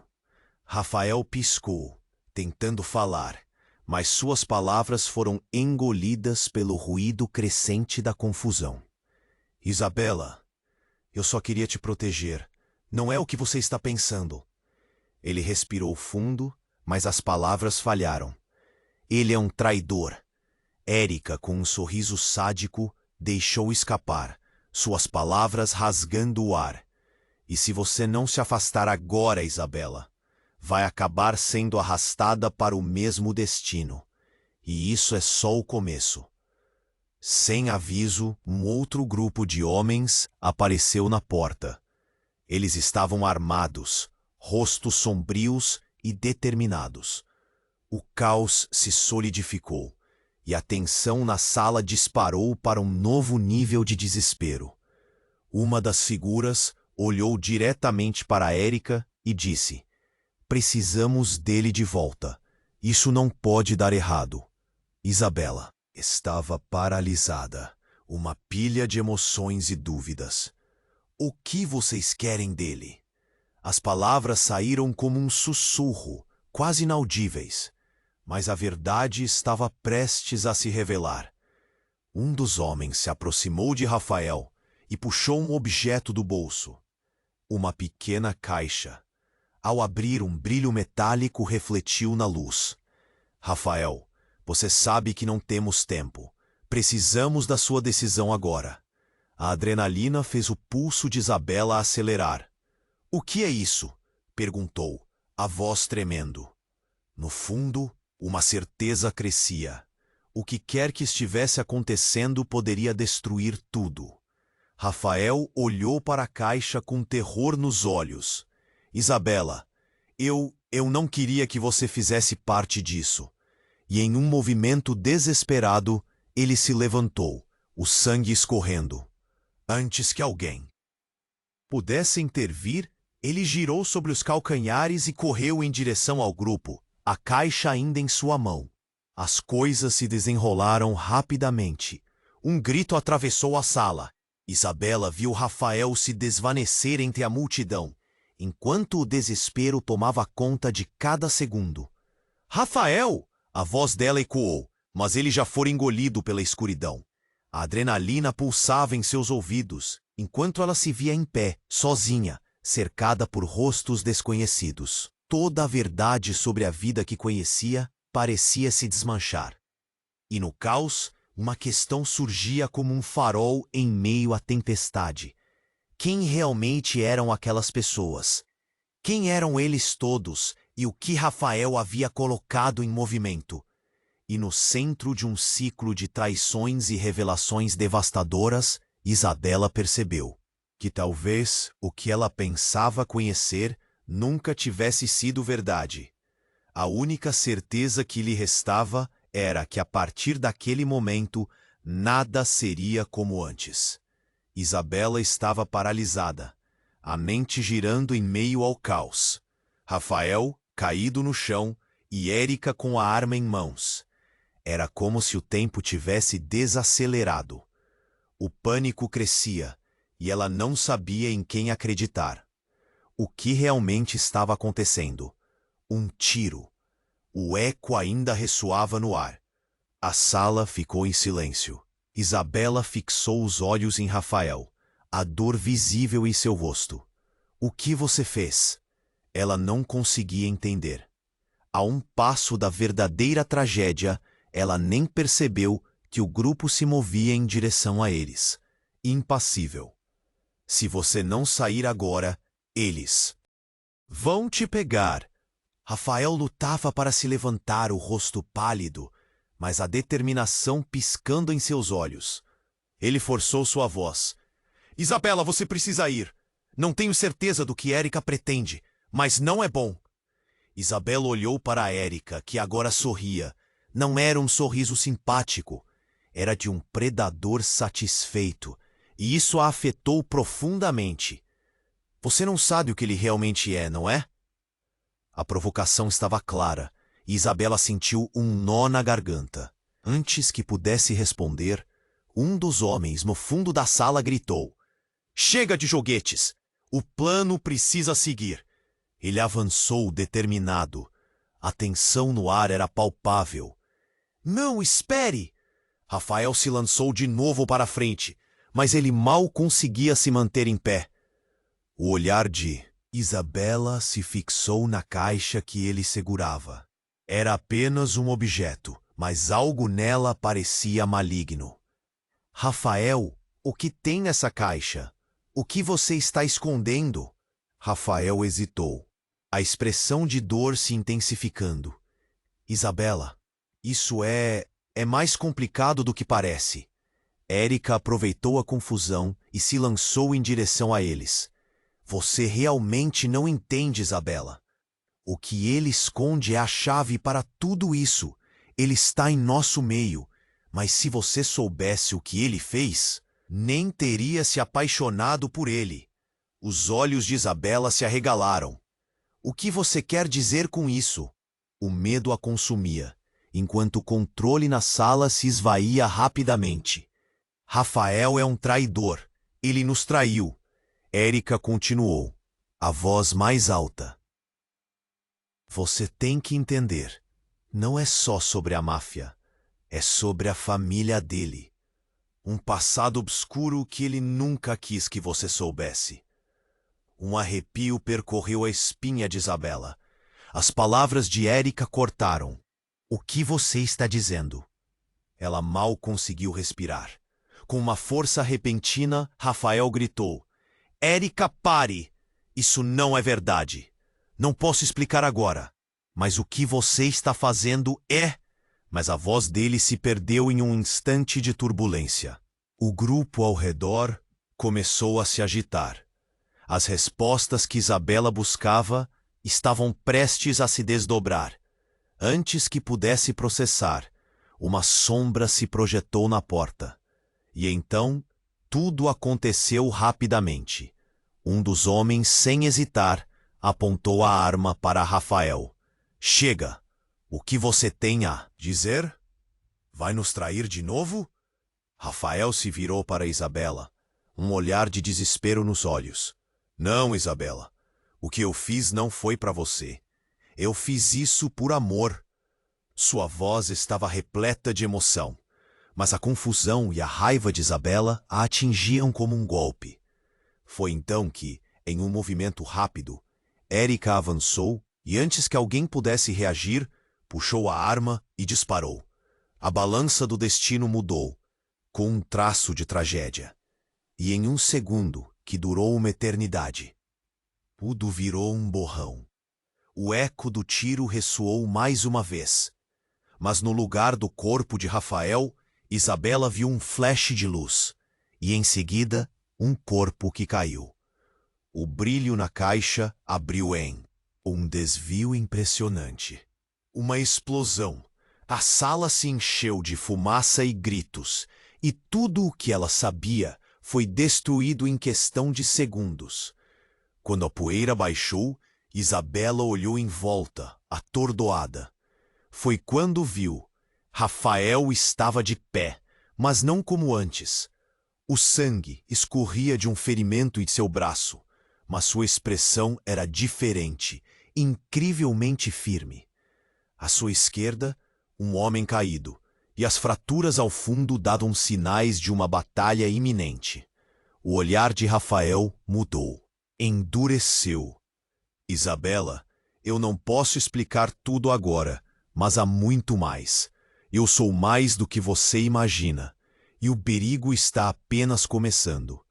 Rafael piscou, tentando falar, mas suas palavras foram engolidas pelo ruído crescente da confusão. Isabela, eu só queria te proteger. Não é o que você está pensando. Ele respirou fundo, mas as palavras falharam. Ele é um traidor. Érica, com um sorriso sádico, deixou escapar, suas palavras rasgando o ar. E se você não se afastar agora, Isabela, vai acabar sendo arrastada para o mesmo destino. E isso é só o começo. Sem aviso, um outro grupo de homens apareceu na porta. Eles estavam armados, rostos sombrios e determinados. O caos se solidificou, e a tensão na sala disparou para um novo nível de desespero. Uma das figuras olhou diretamente para Érica e disse: "Precisamos dele de volta. Isso não pode dar errado." Isabela estava paralisada, uma pilha de emoções e dúvidas. O que vocês querem dele? As palavras saíram como um sussurro, quase inaudíveis, mas a verdade estava prestes a se revelar. Um dos homens se aproximou de Rafael e puxou um objeto do bolso. Uma pequena caixa. Ao abrir, um brilho metálico refletiu na luz. Rafael, você sabe que não temos tempo. Precisamos da sua decisão agora. A adrenalina fez o pulso de Isabela acelerar. O que é isso? Perguntou, a voz tremendo. No fundo, uma certeza crescia. O que quer que estivesse acontecendo poderia destruir tudo. Rafael olhou para a caixa com terror nos olhos. Isabela, eu não queria que você fizesse parte disso. E em um movimento desesperado, ele se levantou, o sangue escorrendo. Antes que alguém pudesse intervir, ele girou sobre os calcanhares e correu em direção ao grupo, a caixa ainda em sua mão. As coisas se desenrolaram rapidamente. Um grito atravessou a sala. Isabela viu Rafael se desvanecer entre a multidão, enquanto o desespero tomava conta de cada segundo. "Rafael!" A voz dela ecoou, mas ele já fora engolido pela escuridão. A adrenalina pulsava em seus ouvidos, enquanto ela se via em pé, sozinha, cercada por rostos desconhecidos. Toda a verdade sobre a vida que conhecia parecia se desmanchar. E no caos, uma questão surgia como um farol em meio à tempestade. Quem realmente eram aquelas pessoas? Quem eram eles todos e o que Rafael havia colocado em movimento? E no centro de um ciclo de traições e revelações devastadoras, Isabela percebeu que talvez o que ela pensava conhecer nunca tivesse sido verdade. A única certeza que lhe restava era que a partir daquele momento nada seria como antes. Isabela estava paralisada, a mente girando em meio ao caos. Rafael, caído no chão, e Érica com a arma em mãos. Era como se o tempo tivesse desacelerado. O pânico crescia, e ela não sabia em quem acreditar. O que realmente estava acontecendo? Um tiro. O eco ainda ressoava no ar. A sala ficou em silêncio. Isabela fixou os olhos em Rafael, a dor visível em seu rosto. "O que você fez?" Ela não conseguia entender. A um passo da verdadeira tragédia, ela nem percebeu que o grupo se movia em direção a eles, impassível. "Se você não sair agora, eles vão te pegar." Rafael lutava para se levantar, o rosto pálido, mas a determinação piscando em seus olhos. Ele forçou sua voz. Isabela, você precisa ir. Não tenho certeza do que Érica pretende, mas não é bom. Isabela olhou para Érica, que agora sorria. Não era um sorriso simpático. Era de um predador satisfeito, e isso a afetou profundamente. Você não sabe o que ele realmente é, não é? A provocação estava clara, e Isabela sentiu um nó na garganta. Antes que pudesse responder, um dos homens no fundo da sala gritou: Chega de joguetes! O plano precisa seguir. Ele avançou determinado. A tensão no ar era palpável. Não, espere! Rafael se lançou de novo para a frente, mas ele mal conseguia se manter em pé. O olhar de Isabela se fixou na caixa que ele segurava. Era apenas um objeto, mas algo nela parecia maligno. Rafael, o que tem nessa caixa? O que você está escondendo? Rafael hesitou, a expressão de dor se intensificando. Isabela, isso é mais complicado do que parece. Érica aproveitou a confusão e se lançou em direção a eles. Você realmente não entende, Isabela. O que ele esconde é a chave para tudo isso. Ele está em nosso meio. Mas se você soubesse o que ele fez, nem teria se apaixonado por ele. Os olhos de Isabela se arregalaram. O que você quer dizer com isso? O medo a consumia, enquanto o controle na sala se esvaía rapidamente. Rafael é um traidor. Ele nos traiu. Érica continuou, a voz mais alta. Você tem que entender. Não é só sobre a máfia. É sobre a família dele. Um passado obscuro que ele nunca quis que você soubesse. Um arrepio percorreu a espinha de Isabela. As palavras de Érica cortaram. O que você está dizendo? Ela mal conseguiu respirar. Com uma força repentina, Rafael gritou: Érica, pare! Isso não é verdade. Não posso explicar agora. Mas o que você está fazendo é... Mas a voz dele se perdeu em um instante de turbulência. O grupo ao redor começou a se agitar. As respostas que Isabela buscava estavam prestes a se desdobrar. Antes que pudesse processar, uma sombra se projetou na porta. E então, tudo aconteceu rapidamente. Um dos homens, sem hesitar, apontou a arma para Rafael. Chega! O que você tem a dizer? Vai nos trair de novo? Rafael se virou para Isabela, um olhar de desespero nos olhos. Não, Isabela. O que eu fiz não foi para você. Eu fiz isso por amor. Sua voz estava repleta de emoção, mas a confusão e a raiva de Isabela a atingiam como um golpe. Foi então que, em um movimento rápido, Érica avançou e, antes que alguém pudesse reagir, puxou a arma e disparou. A balança do destino mudou, com um traço de tragédia. E em um segundo, que durou uma eternidade, tudo virou um borrão. O eco do tiro ressoou mais uma vez. Mas no lugar do corpo de Rafael, Isabela viu um flash de luz. E em seguida, um corpo que caiu. O brilho na caixa abriu em um desvio impressionante. Uma explosão. A sala se encheu de fumaça e gritos, e tudo o que ela sabia foi destruído em questão de segundos. Quando a poeira baixou, Isabela olhou em volta, atordoada. Foi quando viu. Rafael estava de pé, mas não como antes. O sangue escorria de um ferimento em seu braço, mas sua expressão era diferente, incrivelmente firme. À sua esquerda, um homem caído, e as fraturas ao fundo davam sinais de uma batalha iminente. O olhar de Rafael mudou, endureceu. Isabela, eu não posso explicar tudo agora, mas há muito mais. Eu sou mais do que você imagina, e o perigo está apenas começando.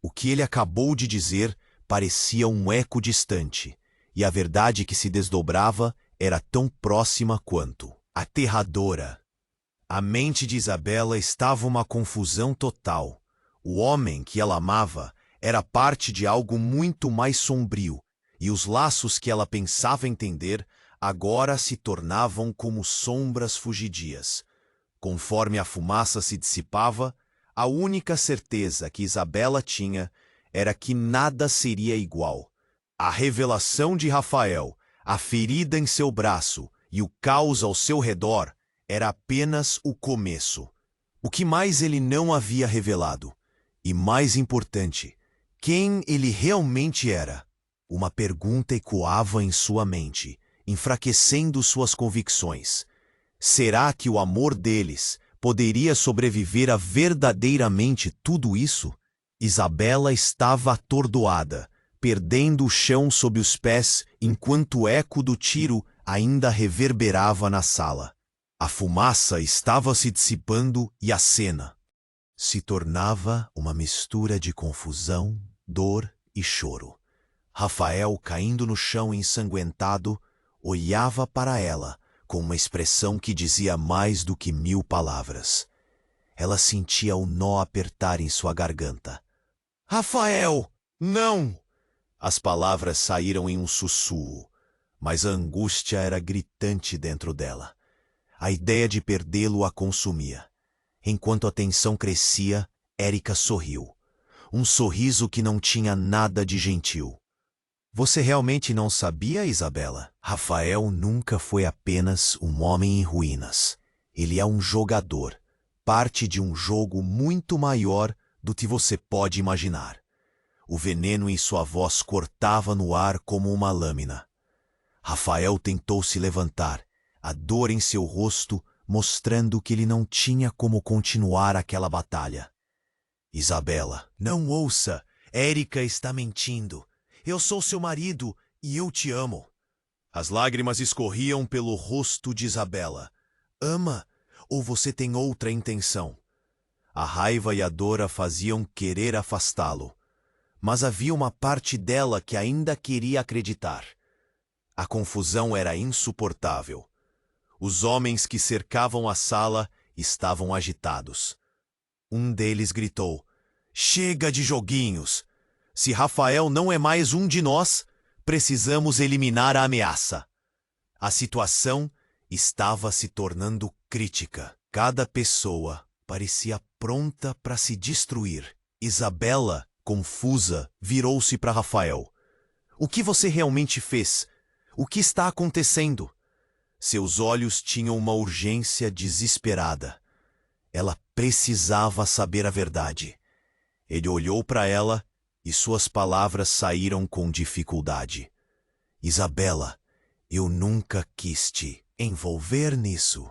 O que ele acabou de dizer parecia um eco distante, e a verdade que se desdobrava era tão próxima quanto aterradora. A mente de Isabela estava uma confusão total. O homem que ela amava era parte de algo muito mais sombrio, e os laços que ela pensava entender agora se tornavam como sombras fugidias. Conforme a fumaça se dissipava, a única certeza que Isabela tinha era que nada seria igual. A revelação de Rafael, a ferida em seu braço e o caos ao seu redor era apenas o começo. O que mais ele não havia revelado? E mais importante, quem ele realmente era? Uma pergunta ecoava em sua mente, enfraquecendo suas convicções. Será que o amor deles poderia sobreviver a verdadeiramente tudo isso? Isabela estava atordoada, perdendo o chão sob os pés enquanto o eco do tiro ainda reverberava na sala. A fumaça estava se dissipando e a cena se tornava uma mistura de confusão, dor e choro. Rafael, caindo no chão ensanguentado, olhava para ela com uma expressão que dizia mais do que 1000 palavras. Ela sentia o nó apertar em sua garganta. Rafael, não! As palavras saíram em um sussurro, mas a angústia era gritante dentro dela. A ideia de perdê-lo a consumia. Enquanto a tensão crescia, Érica sorriu. Um sorriso que não tinha nada de gentil. Você realmente não sabia, Isabela? Rafael nunca foi apenas um homem em ruínas. Ele é um jogador, parte de um jogo muito maior do que você pode imaginar. O veneno em sua voz cortava no ar como uma lâmina. Rafael tentou se levantar, a dor em seu rosto mostrando que ele não tinha como continuar aquela batalha. Isabela, não ouça, Érica está mentindo. Eu sou seu marido e eu te amo. As lágrimas escorriam pelo rosto de Isabela. Ama ou você tem outra intenção? A raiva e a dor a faziam querer afastá-lo. Mas havia uma parte dela que ainda queria acreditar. A confusão era insuportável. Os homens que cercavam a sala estavam agitados. Um deles gritou: Chega de joguinhos! Se Rafael não é mais um de nós, precisamos eliminar a ameaça. A situação estava se tornando crítica. Cada pessoa parecia pronta para se destruir. Isabela, confusa, virou-se para Rafael. O que você realmente fez? O que está acontecendo? Seus olhos tinham uma urgência desesperada. Ela precisava saber a verdade. Ele olhou para ela e suas palavras saíram com dificuldade. Isabela, eu nunca quis te envolver nisso.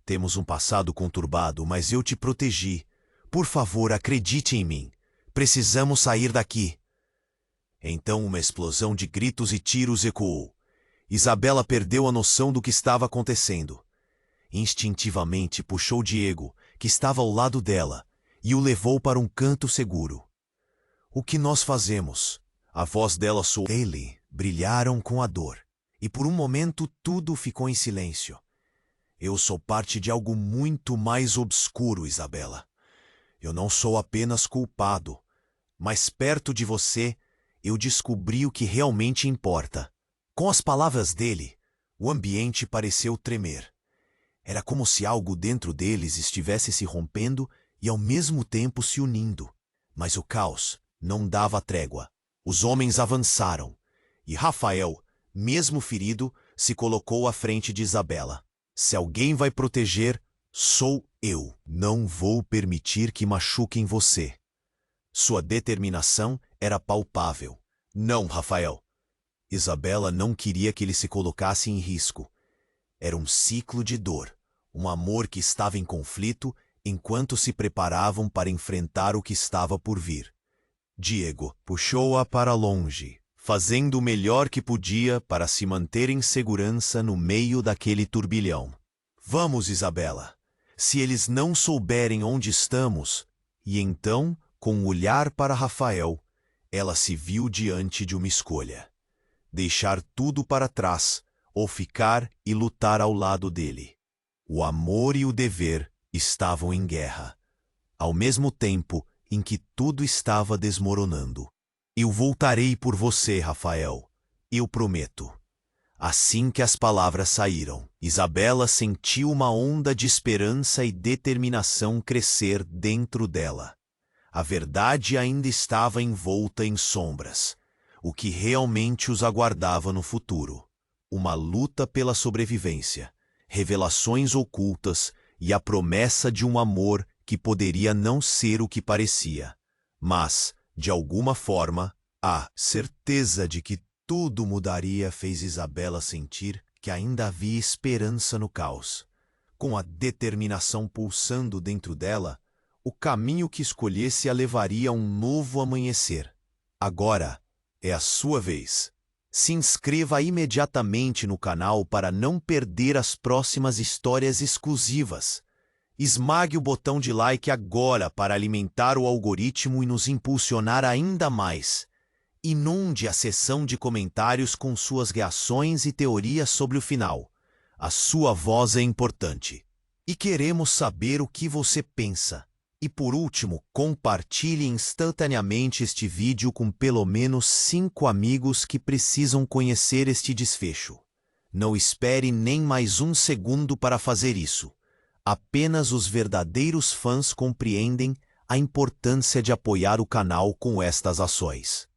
Temos um passado conturbado, mas eu te protegi. Por favor, acredite em mim. Precisamos sair daqui. Então uma explosão de gritos e tiros ecoou. Isabela perdeu a noção do que estava acontecendo. Instintivamente puxou Diego, que estava ao lado dela, e o levou para um canto seguro. O que nós fazemos? A voz dela soou. Ele brilharam com a dor, e por um momento tudo ficou em silêncio. Eu sou parte de algo muito mais obscuro, Isabela. Eu não sou apenas culpado, mas perto de você eu descobri o que realmente importa. Com as palavras dele, o ambiente pareceu tremer. Era como se algo dentro deles estivesse se rompendo e ao mesmo tempo se unindo. Mas o caos não dava trégua. Os homens avançaram, e Rafael, mesmo ferido, se colocou à frente de Isabela. Se alguém vai proteger, sou eu. Não vou permitir que machuquem você. Sua determinação era palpável. Não, Rafael. Isabela não queria que ele se colocasse em risco. Era um ciclo de dor, um amor que estava em conflito enquanto se preparavam para enfrentar o que estava por vir. Diego puxou-a para longe, fazendo o melhor que podia para se manter em segurança no meio daquele turbilhão. Vamos, Isabela. Se eles não souberem onde estamos... E então, com um olhar para Rafael, ela se viu diante de uma escolha. Deixar tudo para trás, ou ficar e lutar ao lado dele. O amor e o dever estavam em guerra. Ao mesmo tempo, em que tudo estava desmoronando. Eu voltarei por você, Rafael. Eu prometo. Assim que as palavras saíram, Isabela sentiu uma onda de esperança e determinação crescer dentro dela. A verdade ainda estava envolta em sombras. O que realmente os aguardava no futuro. Uma luta pela sobrevivência, revelações ocultas e a promessa de um amor que poderia não ser o que parecia. Mas, de alguma forma, a certeza de que tudo mudaria fez Isabela sentir que ainda havia esperança no caos. Com a determinação pulsando dentro dela, o caminho que escolhesse a levaria a um novo amanhecer. Agora é a sua vez. Se inscreva imediatamente no canal para não perder as próximas histórias exclusivas. Esmague o botão de like agora para alimentar o algoritmo e nos impulsionar ainda mais. Inunde a seção de comentários com suas reações e teorias sobre o final. A sua voz é importante. E queremos saber o que você pensa. E por último, compartilhe instantaneamente este vídeo com pelo menos 5 amigos que precisam conhecer este desfecho. Não espere nem mais um segundo para fazer isso. Apenas os verdadeiros fãs compreendem a importância de apoiar o canal com estas ações.